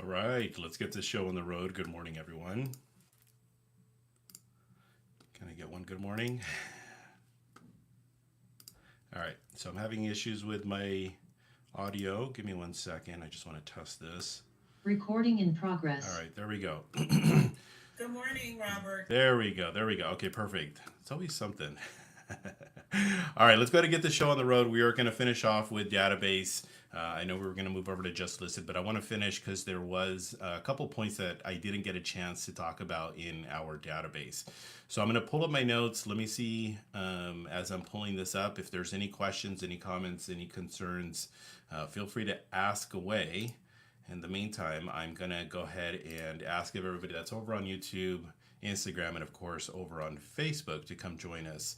All right, let's get this show on the road. Good morning, everyone. Can I get one good morning? All right, so I'm having issues with my audio. Give me 1 second. I just want to test this. Recording in All progress. right, there we go. Good morning, Robert. There we go. There we go. Okay, perfect. It's always something. All right, let's go ahead and get the show on the road. We are going to finish off with database. I know we were going to move over to just listed, but I want to finish because there was a couple points that I didn't get a chance to talk about in our database. So I'm going to pull up my notes. Let me see as I'm pulling this up if there's any questions, any comments, any concerns. Feel free to ask away. In the meantime, I'm going to go ahead and ask everybody that's over on YouTube, Instagram, and of course over on Facebook to come join us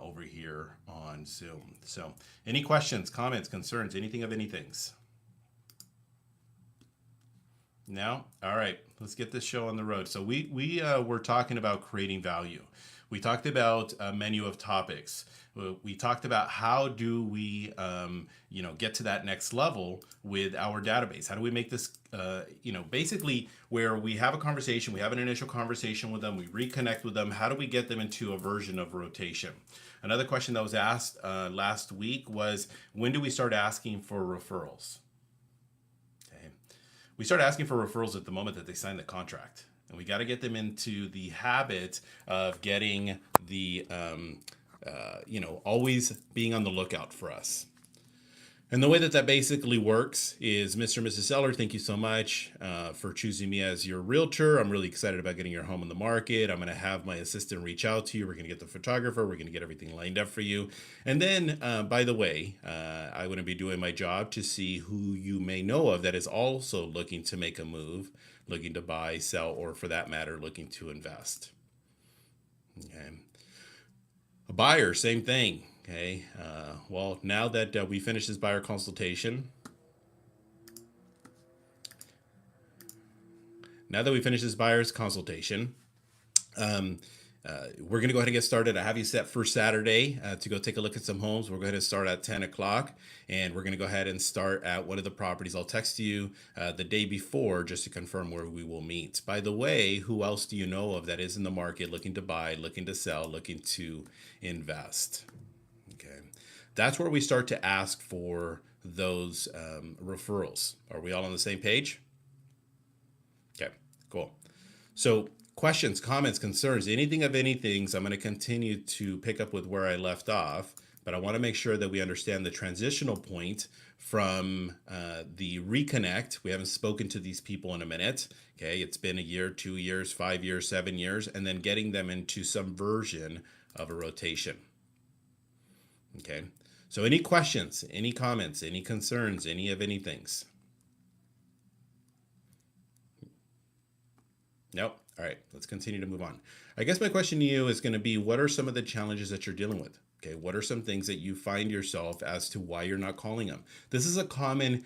over here on Zoom. So, any questions, comments, concerns, anything of anythings? No? All right, let's get this show on the road. So, we were talking about creating value. We talked about a menu of topics. We talked about how do we, get to that next level with our database. How do we make this, basically where we have a conversation, we have an initial conversation with them, we reconnect with them. How do we get them into a version of rotation? Another question that was asked last week was, when do we start asking for referrals? Okay. We start asking for referrals at the moment that they sign the contract. And we got to get them into the habit of getting the, always being on the lookout for us. And the way that that basically works is, Mr. and Mrs. Seller, thank you so much for choosing me as your realtor. I'm really excited about getting your home on the market. I'm going to have my assistant reach out to you. We're going to get the photographer. We're going to get everything lined up for you. And then, by the way, I'm going to be doing my job to see who you may know of that is also looking to make a move, looking to buy, sell, or for that matter, looking to invest. Okay. A buyer, same thing. Okay. Well, now that we finished this buyer consultation, um, we're going to go ahead and get started. I have you set for Saturday to go take a look at some homes. We're going to start at 10 o'clock, and we're going to go ahead and start at one of the properties. I'll text you the day before just to confirm where we will meet. By the way, who else do you know of that is in the market looking to buy, looking to sell, looking to invest? Okay. That's where we start to ask for those referrals. Are we all on the same page? Okay, cool. So, questions, comments, concerns, anything of anything. I'm going to continue to pick up with where I left off, but I want to make sure that we understand the transitional point from the reconnect. We haven't spoken to these people in a minute. Okay, it's been a year, 2 years, 5 years, 7 years, and then getting them into some version of a rotation. Okay, so any questions, any comments, any concerns, any of anythings? Nope. All right, let's continue to move on. I guess my question to you is going to be, what are some of the challenges that you're dealing with? Okay, what are some things that you find yourself as to why you're not calling them? This is a common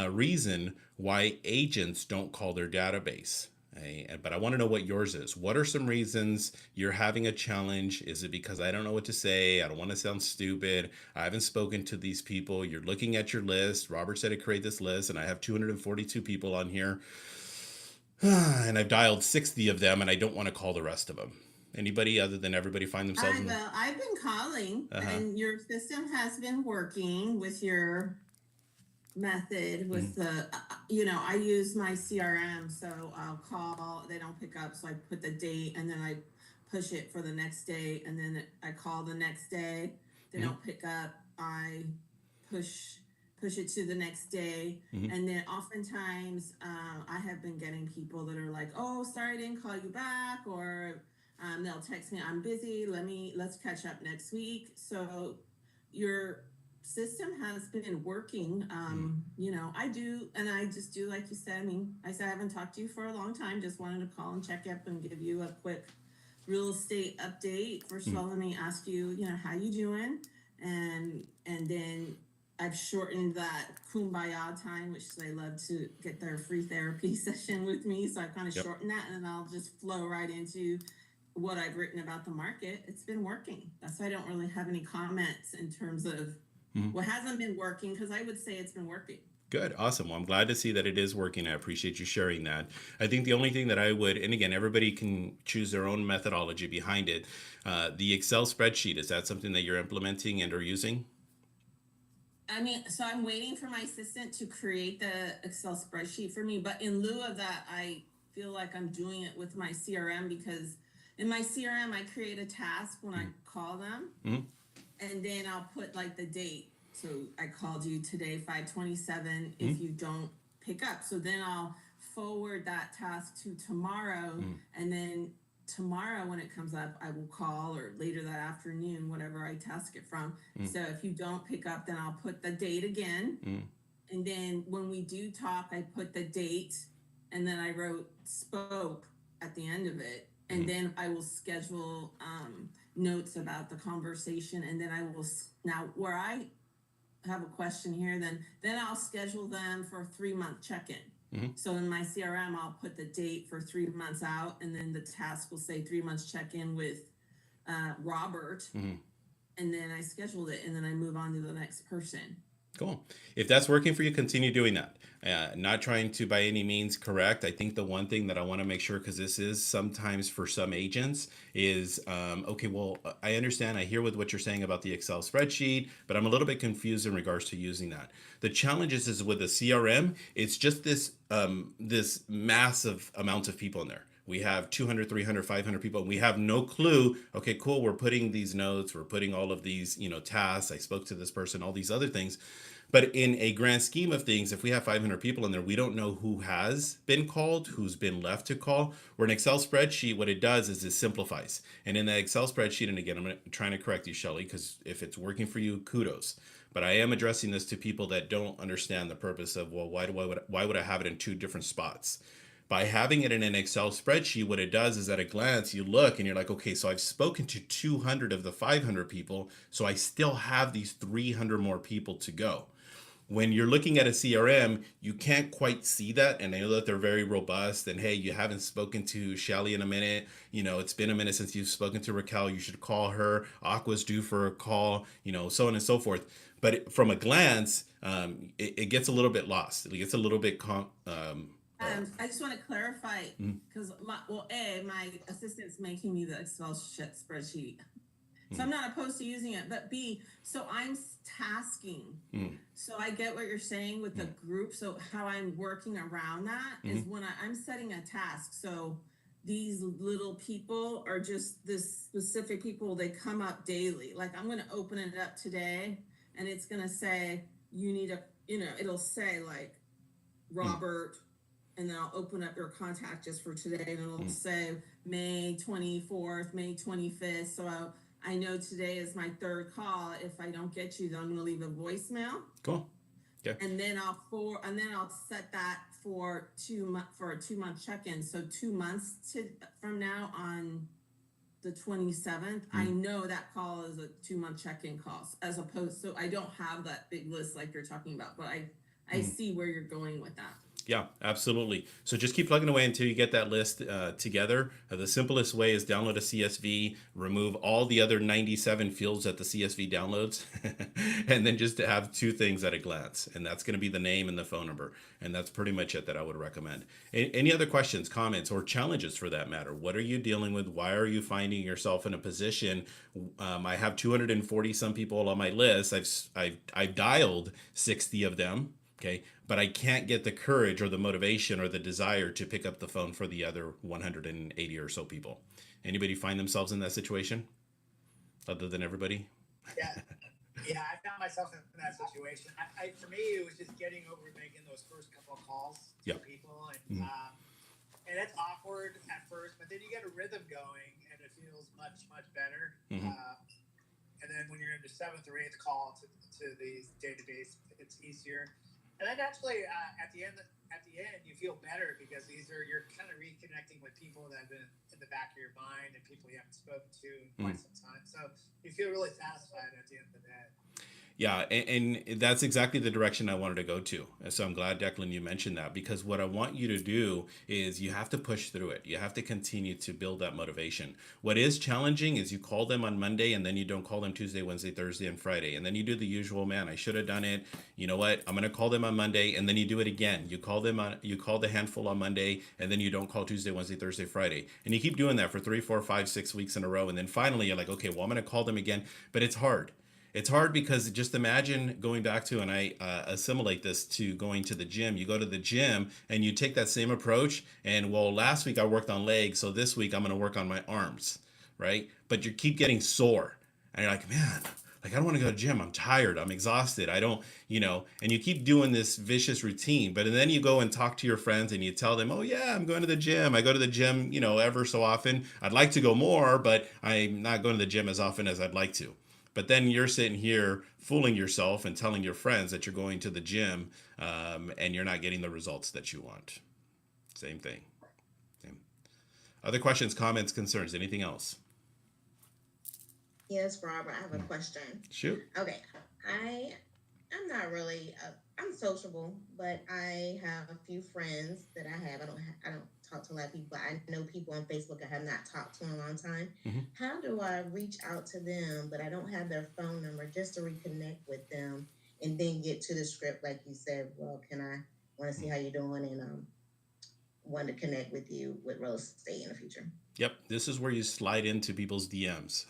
reason why agents don't call their database. Okay? But I want to know what yours is. What are some reasons you're having a challenge? Is it because I don't know what to say? I don't want to sound stupid. I haven't spoken to these people. You're looking at your list. Robert said to create this list, and I have 242 people on here. And I've dialed 60 of them, and I don't want to call the rest of them. Anybody other than everybody find themselves I in? well, I've been calling, Uh-huh. and your system has been working with your method. Mm-hmm. With I use my CRM, so I'll call. They don't pick up, so I put the date, and then I push it for the next day, and then I call the next day. They Mm-hmm. don't pick up. I push push it to the next day, Mm-hmm. and then oftentimes I have been getting people that are like, "Oh, sorry, I didn't call you back," or they'll text me, "I'm busy. Let's catch up next week." So your system has been working. I do, and I just do like you said. I mean, I said I haven't talked to you for a long time. Just wanted to call and check up and give you a quick real estate update. First of Mm-hmm. all, let me ask you, how you doing, and then I've shortened that kumbaya time, which they love to get their free therapy session with me. So I've kind of Yep. shortened that, and then I'll just flow right into what I've written about the market. It's been working. That's why I don't really have any comments in terms of Mm-hmm. what hasn't been working, because I would say it's been working. Good. Awesome. Well, I'm glad to see that it is working. I appreciate you sharing that. I think the only thing that I would, and again, everybody can choose their own methodology behind it. The Excel spreadsheet, is that something that you're implementing and or using? I mean, so I'm waiting for my assistant to create the Excel spreadsheet for me, but in lieu of that, I feel like I'm doing it with my CRM because in my CRM, I create a task when I call them, Mm-hmm. and then I'll put like the date. So I called you today, 527, if Mm-hmm. you don't pick up. So then I'll forward that task to tomorrow, Mm-hmm. and then tomorrow when it comes up, I will call, or later that afternoon, whatever I task it from. So if you don't pick up, then I'll put the date again. Mm-hmm. And then when we do talk, I put the date, and then I wrote spoke at the end of it. And Mm-hmm. then I will schedule notes about the conversation. And then I will, now where I have a question here, then I'll schedule them for a 3-month check-in. Mm-hmm. So in my CRM, I'll put the date for 3 months out, and then the task will say 3 months check-in with Robert, Mm-hmm. and then I scheduled it, and then I move on to the next person. Cool. If that's working for you, continue doing that. Not trying to by any means correct. I think the one thing that I want to make sure, because this is sometimes for some agents, is okay, well, I understand. I hear with what you're saying about the Excel spreadsheet, but I'm a little bit confused in regards to using that. The challenge is with the CRM, it's just this massive amount of people in there. We have 200, 300, 500 people, and we have no clue. Okay, cool. We're putting these notes, we're putting all of these, tasks. I spoke to this person, all these other things. But in a grand scheme of things, if we have 500 people in there, we don't know who has been called, who's been left to call. Where an Excel spreadsheet, what it does is it simplifies. And in that Excel spreadsheet, and again, trying to correct you, Shelly, because if it's working for you, kudos. But I am addressing this to people that don't understand the purpose of, well, why would I have it in two different spots? By having it in an Excel spreadsheet, what it does is at a glance, you look and you're like, okay, so I've spoken to 200 of the 500 people, so I still have these 300 more people to go. When you're looking at a CRM, you can't quite see that. And I know that they're very robust. And hey, you haven't spoken to Shelly in a minute. It's been a minute since you've spoken to Raquel. You should call her. Aqua's due for a call, so on and so forth. But from a glance, it gets a little bit lost. It gets a little bit I just want to clarify, mm, because my assistant's making me the Excel spreadsheet. So mm, I'm not opposed to using it, but B, so I'm tasking. mm, So I get what you're saying with the mm, group. So how I'm working around that is mm, when I'm setting a task. So these little people are just this specific people, they come up daily. Like I'm going to open it up today, and it's going to say, you need it'll say like mm, Robert, and then I'll open up your contact just for today, and it'll mm. say May 24th, May 25th. So I know today is my third call. If I don't get you, then I'm going to leave a voicemail, Cool. Okay. and then I'll set that for a 2-month check-in. So 2 months from now on the 27th, I Mm, know that call is a 2-month check-in call, as opposed, so I don't have that big list like you're talking about, but I mm. see where you're going with that. Yeah, absolutely. So just keep plugging away until you get that list together. The simplest way is download a CSV, remove all the other 97 fields that the CSV downloads, and then just to have two things at a glance. And that's going to be the name and the phone number. And that's pretty much it that I would recommend. Any other questions, comments, or challenges for that matter? What are you dealing with? Why are you finding yourself in a position? I have 240 some people on my list. I've dialed 60 of them. Okay, but I can't get the courage or the motivation or the desire to pick up the phone for the other 180 or so people. Anybody find themselves in that situation other than everybody? Yeah, yeah, I found myself in that situation. For me, it was just getting over making those first couple of calls to Yeah. people, Mm-hmm. and it's awkward at first, but then you get a rhythm going, and it feels much better. Mm-hmm. And then when you're in the seventh or eighth call to the database, it's easier. And then actually, at the end, you feel better because you're kind of reconnecting with people that have been in the back of your mind and people you haven't spoken to in quite some time. So you feel really satisfied at the end of the day. Yeah, and that's exactly the direction I wanted to go to. And so I'm glad, Declan, you mentioned that, because what I want you to do is you have to push through it. You have to continue to build that motivation. What is challenging is you call them on Monday and then you don't call them Tuesday, Wednesday, Thursday, and Friday. And then you do the usual, man, I should have done it. You know what? I'm going to call them on Monday, and then you do it again. You call the handful on Monday and then you don't call Tuesday, Wednesday, Thursday, Friday. And you keep doing that for 3, 4, 5, 6 weeks in a row. And then finally you're like, okay, well, I'm going to call them again, but it's hard. It's hard because just imagine going back to, and I assimilate this to going to the gym. You go to the gym and you take that same approach. And well, last week I worked on legs, so this week I'm going to work on my arms, right? But you keep getting sore. And you're like, man, like I don't want to go to the gym. I'm tired. I'm exhausted. I don't, and you keep doing this vicious routine. But then you go and talk to your friends and you tell them, oh, yeah, I'm going to the gym. I go to the gym, ever so often. I'd like to go more, but I'm not going to the gym as often as I'd like to. But then you're sitting here fooling yourself and telling your friends that you're going to the gym, and you're not getting the results that you want. Same thing. Same. Other questions, comments, concerns, anything else? Yes, Robert, I have a question. Shoot. Okay, I'm not really I'm sociable, but I have a few friends that I don't talk to a lot of people. I know people on Facebook I have not talked to in a long time. Mm-hmm. How do I reach out to them, but I don't have their phone number, just to reconnect with them and then get to the script like you said? Well, can I want to see how you're doing and want to connect with you with real estate in the future? Yep, this is where you slide into people's DMs.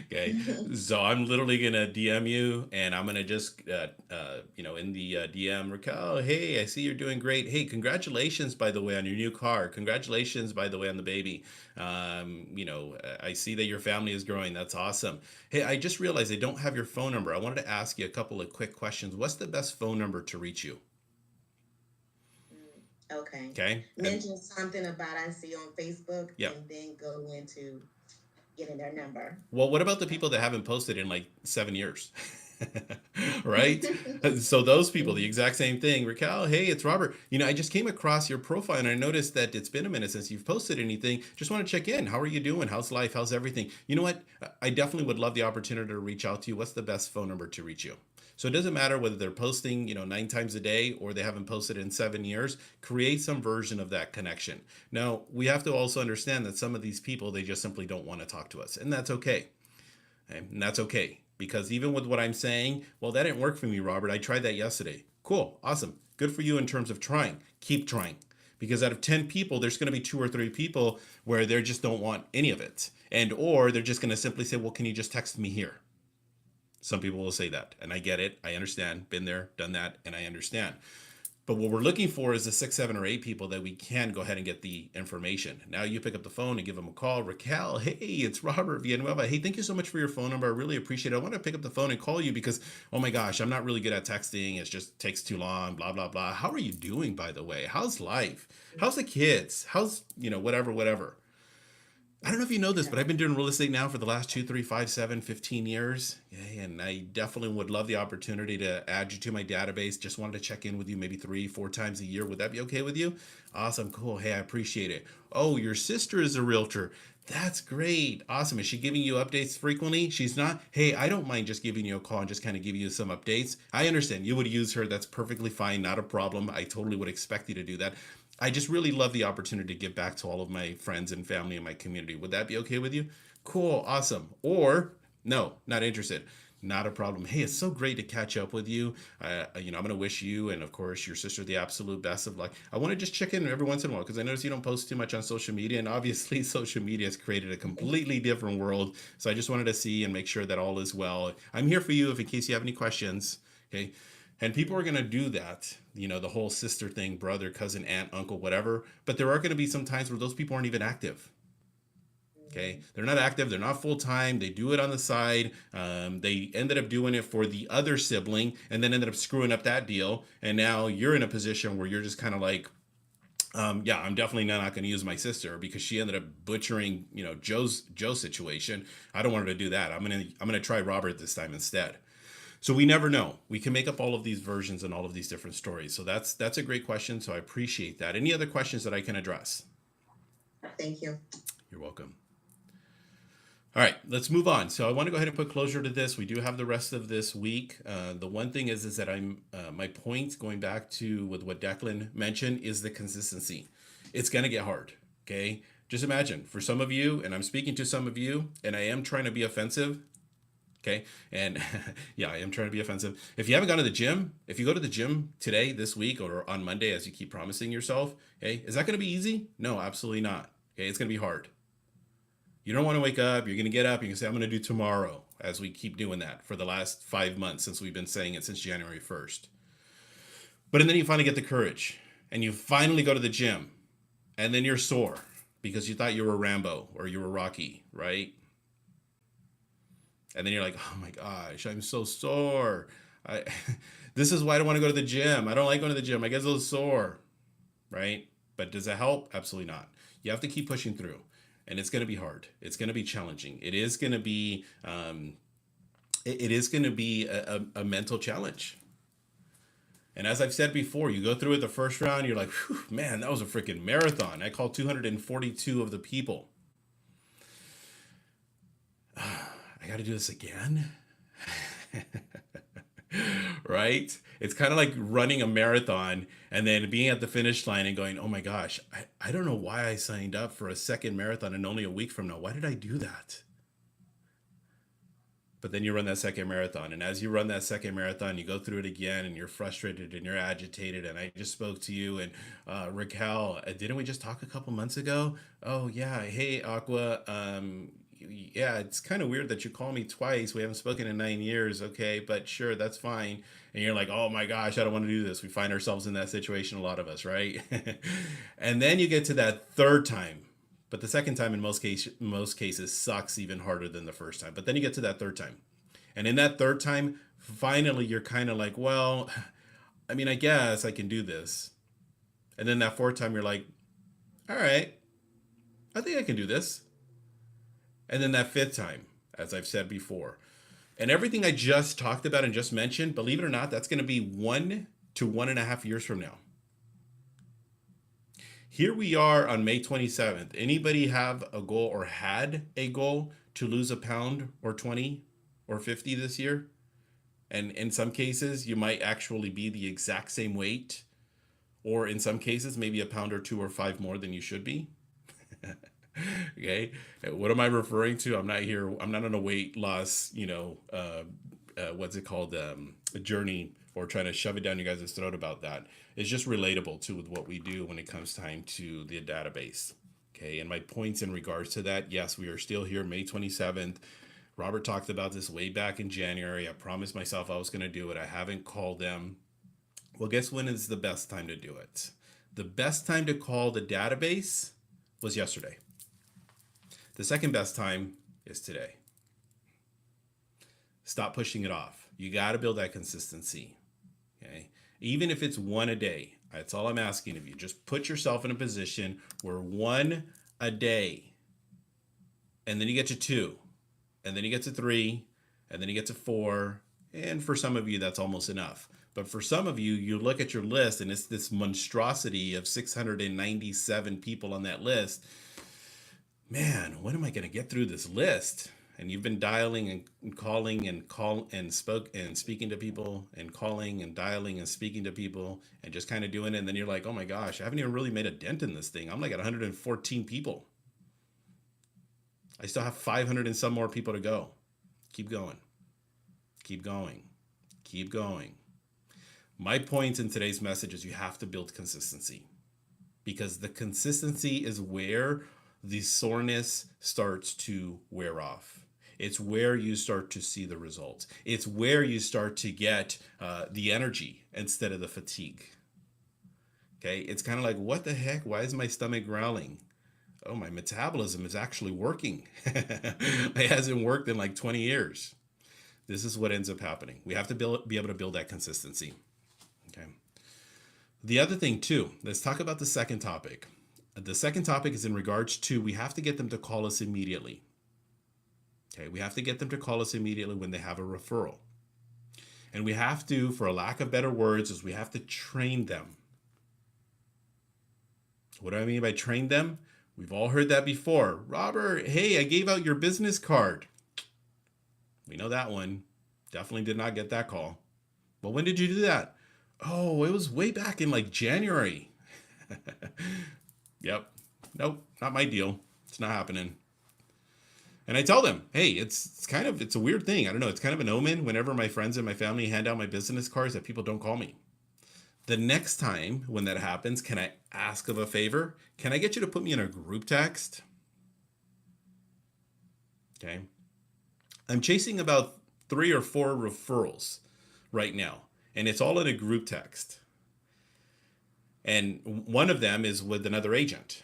Okay, so I'm literally gonna DM you, and I'm gonna just, in the DM, Raquel, hey, I see you're doing great. Hey, congratulations, by the way, on your new car. Congratulations, by the way, on the baby. I see that your family is growing. That's awesome. Hey, I just realized I don't have your phone number. I wanted to ask you a couple of quick questions. What's the best phone number to reach you? Okay. Okay. Mention something about I see on Facebook, Yep. and then go into getting their number. Well, what about the people that haven't posted in like 7 years? Right? So those people, the exact same thing. Raquel, hey, it's Robert. I just came across your profile and I noticed that it's been a minute since you've posted anything. Just want to check in. How are you doing? How's life? How's everything? You know what? I definitely would love the opportunity to reach out to you. What's the best phone number to reach you? So it doesn't matter whether they're posting, 9 times a day or they haven't posted in 7 years. Create some version of that connection. Now, we have to also understand that some of these people, they just simply don't want to talk to us. And that's okay. And that's okay. Because even with what I'm saying, well, that didn't work for me, Robert. I tried that yesterday. Cool. Awesome. Good for you in terms of trying. Keep trying. Because out of 10 people, there's going to be 2 or 3 people where they just don't want any of it. Or they're just going to simply say, well, can you just text me here? Some people will say that, and I get it. I understand. Been there, done that, and I understand. But what we're looking for is the 6, 7, or 8 people that we can go ahead and get the information. Now you pick up the phone and give them a call. Raquel, hey, it's Robert Villanueva. Hey, thank you so much for your phone number. I really appreciate it. I want to pick up the phone and call you because, oh my gosh, I'm not really good at texting. It just takes too long, blah, blah, blah. How are you doing, by the way? How's life? How's the kids? How's, whatever. I don't know if you know this, but I've been doing real estate now for the last 2, 3, 5, 7, 15 years. Yeah, and I definitely would love the opportunity to add you to my database. Just wanted to check in with you maybe 3, 4 times a year. Would that be okay with you? Awesome. Cool. Hey, I appreciate it. Oh, your sister is a realtor. That's great. Awesome. Is she giving you updates frequently? She's not. Hey, I don't mind just giving you a call and just kind of giving you some updates. I understand you would use her. That's perfectly fine. Not a problem. I totally would expect you to do that. I just really love the opportunity to give back to all of my friends and family in my community. Would that be okay with you? Cool. Awesome. Or no, not interested. Not a problem. Hey, it's so great to catch up with you. I'm going to wish you and, of course, your sister the absolute best of luck. I want to just check in every once in a while because I notice you don't post too much on social media. And obviously, social media has created a completely different world. So I just wanted to see and make sure that all is well. I'm here for you if in case you have any questions. Okay. And people are going to do that, the whole sister thing, brother, cousin, aunt, uncle, whatever. But there are going to be some times where those people aren't even active. Okay. They're not active. They're not full time. They do it on the side. They ended up doing it for the other sibling and then ended up screwing up that deal. And now you're in a position where you're just kind of like, yeah, I'm definitely not going to use my sister because she ended up butchering, Joe's situation. I don't want her to do that. I'm going to try Robert this time instead. So we never know. We can make up all of these versions and all of these different stories. So that's a great question. So I appreciate that. Any other questions that I can address? Thank you. You're welcome. All right, let's move on. So I want to go ahead and put closure to this. We do have the rest of this week. The one thing is that I'm my point going back to with what Declan mentioned is the consistency. It's gonna get hard. Okay, just imagine for some of you, and I'm speaking to some of you, and I am trying to be offensive. Okay, and yeah, I am trying to be offensive. If you haven't gone to the gym, if you go to the gym today, this week, or on Monday, as you keep promising yourself, okay, is that going to be easy? No, absolutely not. Okay, it's going to be hard. You don't want to wake up. You're going to get up. You're going to say, I'm going to do tomorrow, as we keep doing that for the last 5 months since we've been saying it since January 1st. But and then you finally get the courage and you finally go to the gym and then you're sore because you thought you were Rambo or you were Rocky, right? And then you're like, oh my gosh, I'm so sore. I, this is why I don't want to go to the gym. I don't like going to the gym. I get so sore, right? But does it help? Absolutely not. You have to keep pushing through. And it's going to be hard. It's going to be challenging. It is going to be a mental challenge. And as I've said before, you go through it the first round, you're like, man, that was a freaking marathon. I called 242 of the people. I got to do this again. Right? It's kind of like running a marathon and then being at the finish line and going, oh my gosh, I don't know why I signed up for a second marathon and only a week from now. Why did I do that? But then you run that second marathon. And as you run that second marathon, you go through it again and you're frustrated and you're agitated. And I just spoke to you and Raquel, didn't we just talk a couple months ago? Oh, yeah. Hey, Aqua. Yeah, it's kind of weird that you call me twice. We haven't spoken in 9 years. Okay, but sure, that's fine. And you're like, oh my gosh, I don't want to do this. We find ourselves in that situation, a lot of us, right? And then you get to that third time. But the second time in most cases sucks even harder than the first time. But then you get to that third time. And in that third time, finally you're kind of like, well, I mean, I guess I can do this. And then that fourth time you're like, all right, I think I can do this. And then that fifth time, as I've said before. And everything I just talked about and just mentioned, believe it or not, that's going to be 1 to 1.5 years from now. Here we are on May 27th. Anybody have a goal or had a goal to lose a pound or 20 or 50 this year? And in some cases, you might actually be the exact same weight, or in some cases, maybe a pound or 2 or 5 more than you should be. Okay, what am I referring to? I'm not here. I'm not on a weight loss, what's it called, a journey, or trying to shove it down you guys' throat about that. It's just relatable to what we do when it comes time to the database. Okay, and my points in regards to that, yes, we are still here, May 27th. Robert talked about this way back in January. I promised myself I was going to do it. I haven't called them. Well, guess when is the best time to do it? The best time to call the database was yesterday. The second best time is today. Stop pushing it off. You got to build that consistency. Okay? Even if it's one a day, that's all I'm asking of you. Just put yourself in a position where 1 a day, and then you get to 2, and then you get to 3, and then you get to 4, and for some of you, that's almost enough. But for some of you, you look at your list, and it's this monstrosity of 697 people on that list. Man, when am I going to get through this list? And you've been dialing and calling and speaking to people and calling and dialing and speaking to people and just kind of doing it. And then you're like, oh my gosh, I haven't even really made a dent in this thing. I'm like at 114 people. I still have 500 and some more people to go. Keep going. Keep going. Keep going. My point in today's message is you have to build consistency, because the consistency is where the soreness starts to wear off. It's where you start to see the results. It's where you start to get the energy instead of the fatigue. Okay, it's kind of like, what the heck? Why is my stomach growling? Oh, my metabolism is actually working. It hasn't worked in like 20 years. This is what ends up happening. We have to be able to build that consistency. Okay. The other thing too, let's talk about the second topic. The second topic is in regards to, we have to get them to call us immediately. Okay, we have to get them to call us immediately when they have a referral. And we have to, for a lack of better words, is we have to train them. What do I mean by train them? We've all heard that before. Robert, hey, I gave out your business card. We know that one. Definitely did not get that call. Well, when did you do that? Oh, it was way back in like January. Yep. Nope, not my deal. It's not happening. And I tell them, hey, it's a weird thing. I don't know. It's kind of an omen whenever my friends and my family hand out my business cards that people don't call me. The next time when that happens, can I ask of a favor? Can I get you to put me in a group text? Okay. I'm chasing about 3 or 4 referrals right now, and it's all in a group text. And one of them is with another agent.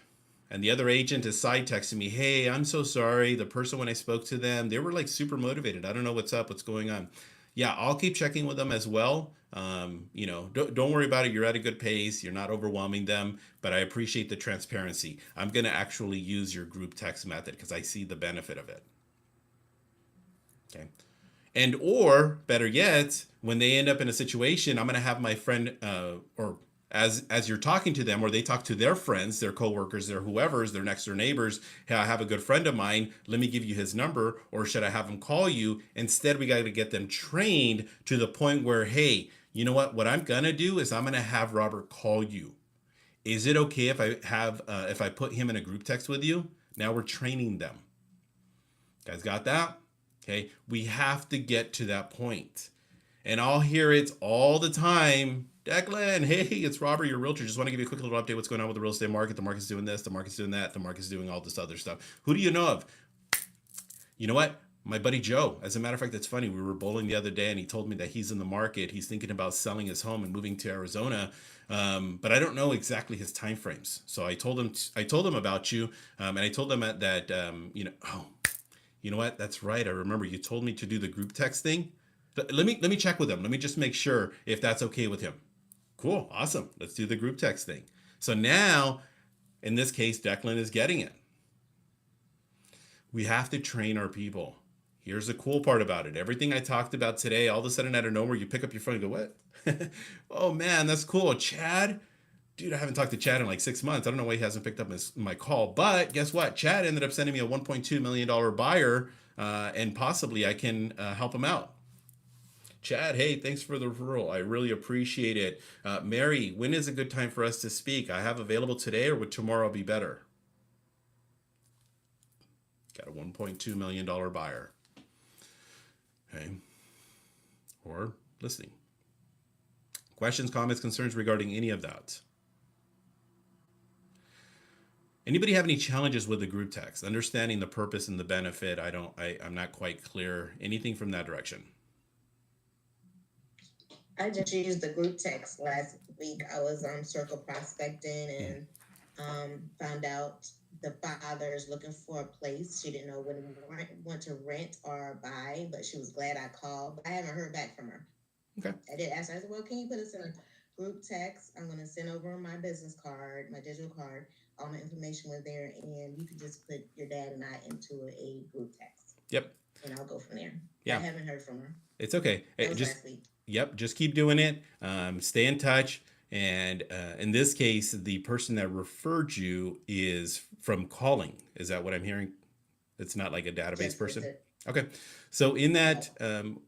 And the other agent is side texting me, hey, I'm so sorry. The person, when I spoke to them, they were like super motivated. I don't know what's up, what's going on. Yeah, I'll keep checking with them as well. Don't worry about it. You're at a good pace. You're not overwhelming them, but I appreciate the transparency. I'm going to actually use your group text method because I see the benefit of it. Okay. And or better yet, when they end up in a situation, I'm going to have my friend or as you're talking to them, or they talk to their friends, their coworkers, their whoever's, their next door neighbors. Hey, I have a good friend of mine. Let me give you his number, or should I have him call you? Instead, we got to get them trained to the point where, hey, you know what? What I'm gonna do is I'm gonna have Robert call you. Is it okay if I put him in a group text with you? Now we're training them. Guys, got that? Okay, we have to get to that point. And I'll hear it all the time. Declan, hey, it's Robert, your realtor. Just want to give you a quick little update. What's going on with the real estate market? The market's doing this, the market's doing that, the market's doing all this other stuff. Who do you know of? You know what? My buddy Joe. As a matter of fact, it's funny. We were bowling the other day and he told me that he's in the market. He's thinking about selling his home and moving to Arizona. But I don't know exactly his time frames. So I told him about you. And I told him that, oh, you know what? That's right. I remember you told me to do the group text thing. Let me check with him. Let me just make sure if that's okay with him. Cool. Awesome. Let's do the group text thing. So now, in this case, Declan is getting it. We have to train our people. Here's the cool part about it. Everything I talked about today, all of a sudden out of nowhere, you pick up your phone and go, what? Oh man, that's cool. Chad? Dude, I haven't talked to Chad in like 6 months. I don't know why he hasn't picked up my call. But guess what? Chad ended up sending me a $1.2 million buyer, and possibly I can help him out. Chad, hey, thanks for the referral. I really appreciate it. Mary, when is a good time for us to speak? I have available today, or would tomorrow be better? Got a $1.2 million buyer. Okay. Or listening. Questions, comments, concerns regarding any of that? Anybody have any challenges with the group text? Understanding the purpose and the benefit, I'm not quite clear. Anything from that direction? I just used the group text last week. I was circle prospecting and found out the father is looking for a place. She didn't know whether we want to rent or buy, but she was glad I called. But I haven't heard back from her. Okay. I did ask her, I said, well, can you put us in a group text? I'm going to send over my business card, my digital card. All my information was there, and you can just put your dad and I into a group text. Yep. And I'll go from there. Yeah. I haven't heard from her. It's okay. That was last week. Yep. Just keep doing it. Stay in touch. And in this case, the person that referred you is from calling. Is that what I'm hearing? It's not like a database person? Okay. So in that,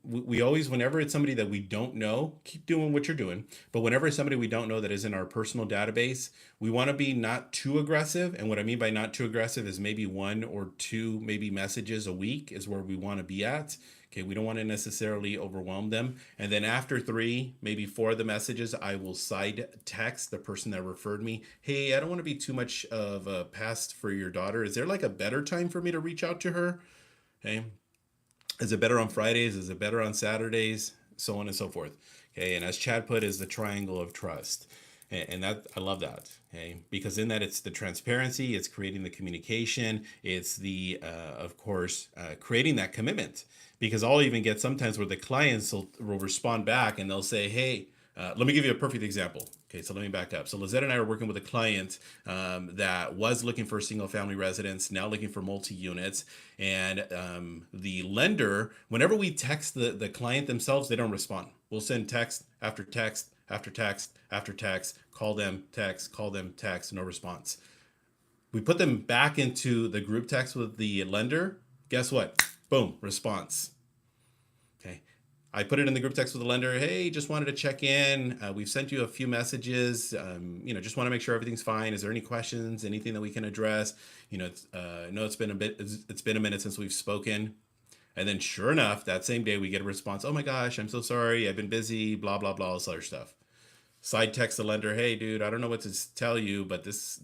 we always, whenever it's somebody that we don't know, keep doing what you're doing. But whenever it's somebody we don't know that is in our personal database, we want to be not too aggressive. And what I mean by not too aggressive is maybe 1 or 2, maybe messages a week is where we want to be at. Okay, we don't want to necessarily overwhelm them. And then after 3, maybe 4 of the messages, I will side text the person that referred me. Hey, I don't want to be too much of a pest for your daughter. Is there like a better time for me to reach out to her? Okay. Is it better on Fridays? Is it better on Saturdays? So on and so forth. Okay. And as Chad put, is the triangle of trust. And that, I love that. Okay. Because in that, it's the transparency, it's creating the communication, it's the, of course, creating that commitment. Because I'll even get sometimes where the clients will respond back and they'll say, hey, let me give you a perfect example. Okay, so let me back up. So Lizette and I are working with a client that was looking for a single family residence, now looking for multi-units. And the lender, whenever we text the client themselves, they don't respond. We'll send text after text after text after text, call them, text, no response. We put them back into the group text with the lender. Guess what? Boom, response. Okay. I put it in the group text with the lender. Hey, just wanted to check in. We've sent you a few messages. Just want to make sure everything's fine. Is there any questions? Anything that we can address? It's been a bit. It's been a minute since we've spoken. And then, sure enough, that same day we get a response. Oh my gosh, I'm so sorry. I've been busy. Blah blah blah. All this other stuff. Side text the lender. Hey, dude, I don't know what to tell you, but this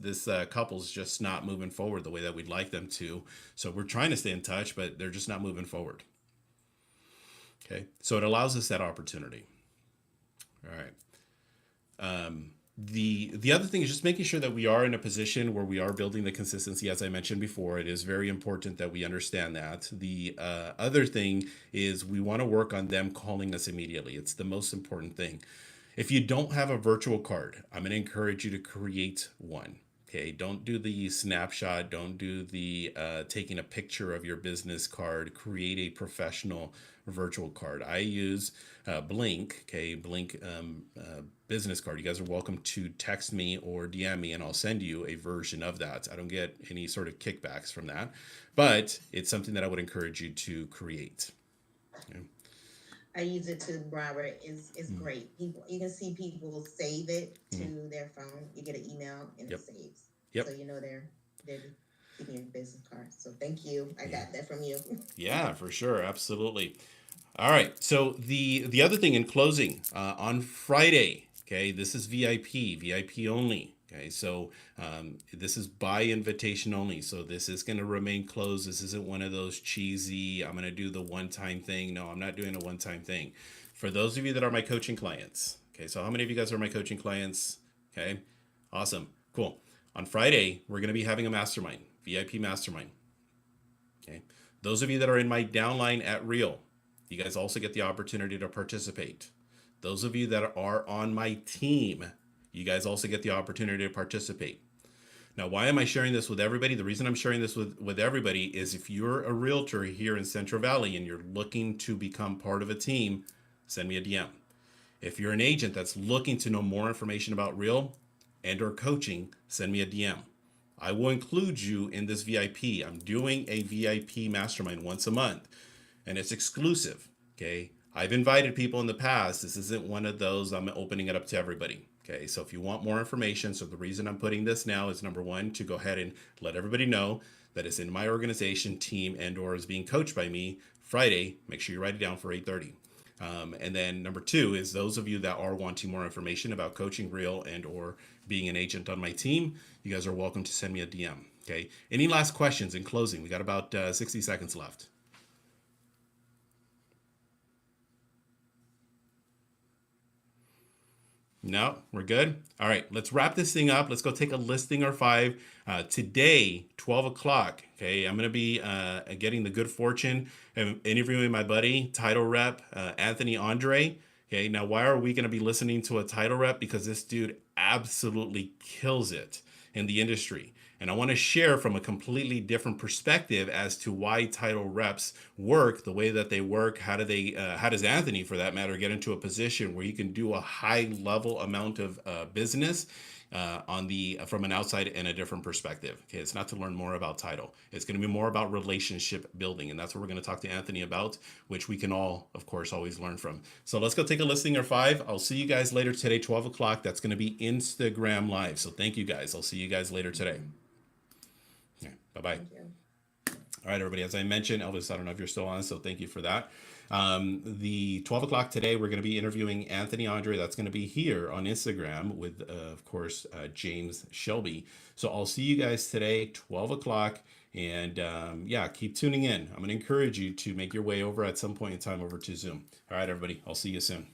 couple's just not moving forward the way that we'd like them to. So we're trying to stay in touch, but they're just not moving forward. Okay, so it allows us that opportunity. All right. The other thing is just making sure that we are in a position where we are building the consistency, as I mentioned before. It is very important that we understand that. The other thing is we want to work on them calling us immediately. It's the most important thing. If you don't have a virtual card, I'm going to encourage you to create one. Okay, don't do the snapshot. Don't do the taking a picture of your business card. Create a professional virtual card. I use Blink, okay, Blink business card. You guys are welcome to text me or DM me and I'll send you a version of that. I don't get any sort of kickbacks from that, but it's something that I would encourage you to create. Okay. I use it too, Robert. It's great. People, you can see people save it to their phone. You get an email and it saves. Yep. So you know they're giving you a business card. So thank you. I got that from you. Yeah, for sure. Absolutely. All right. So the other thing in closing, on Friday, okay, this is VIP only. Okay, so this is by invitation only. So this is going to remain closed. This isn't one of those cheesy, I'm going to do the one-time thing. No, I'm not doing a one-time thing. For those of you that are my coaching clients, okay, so how many of you guys are my coaching clients? Okay, awesome, cool. On Friday, we're going to be having a mastermind, VIP mastermind. Okay, those of you that are in my downline at Real, you guys also get the opportunity to participate. Those of you that are on my team, you guys also get the opportunity to participate. Now, why am I sharing this with everybody? The reason I'm sharing this with everybody is if you're a realtor here in Central Valley and you're looking to become part of a team, send me a DM. If you're an agent that's looking to know more information about Real and or coaching, send me a DM. I will include you in this VIP. I'm doing a VIP mastermind once a month and it's exclusive, okay? I've invited people in the past. This isn't one of those, I'm opening it up to everybody. Okay, so if you want more information, so the reason I'm putting this now is number one, to go ahead and let everybody know that it's in my organization, team, and or is being coached by me Friday. Make sure you write it down for 8:30. And then number two is those of you that are wanting more information about coaching Real and or being an agent on my team, you guys are welcome to send me a DM. Okay, any last questions in closing? We got about 60 seconds left. No, we're good. All right, let's wrap this thing up. Let's go take a listing or five. Today, 12 o'clock. Okay, I'm going to be getting the good fortune of interviewing my buddy, title rep, Anthony Andre. Okay, now why are we going to be listening to a title rep? Because this dude absolutely kills it in the industry. And I want to share from a completely different perspective as to why title reps work the way that they work. How does Anthony, for that matter, get into a position where he can do a high level amount of business from an outside and a different perspective. Okay, it's not to learn more about title. It's going to be more about relationship building, and that's what we're going to talk to Anthony about, which we can all, of course, always learn from. So let's go take a listing or five. I'll see you guys later today, 12 o'clock. That's going to be Instagram Live. So thank you guys. I'll see you guys later today. Yeah, bye-bye. All right, everybody. As I mentioned, Elvis, I don't know if you're still on, so thank you for that. The 12 o'clock today, we're going to be interviewing Anthony Andre. That's going to be here on Instagram with, of course, James Shelby. So I'll see you guys today, 12 o'clock. And yeah, keep tuning in. I'm going to encourage you to make your way over at some point in time over to Zoom. All right, everybody. I'll see you soon.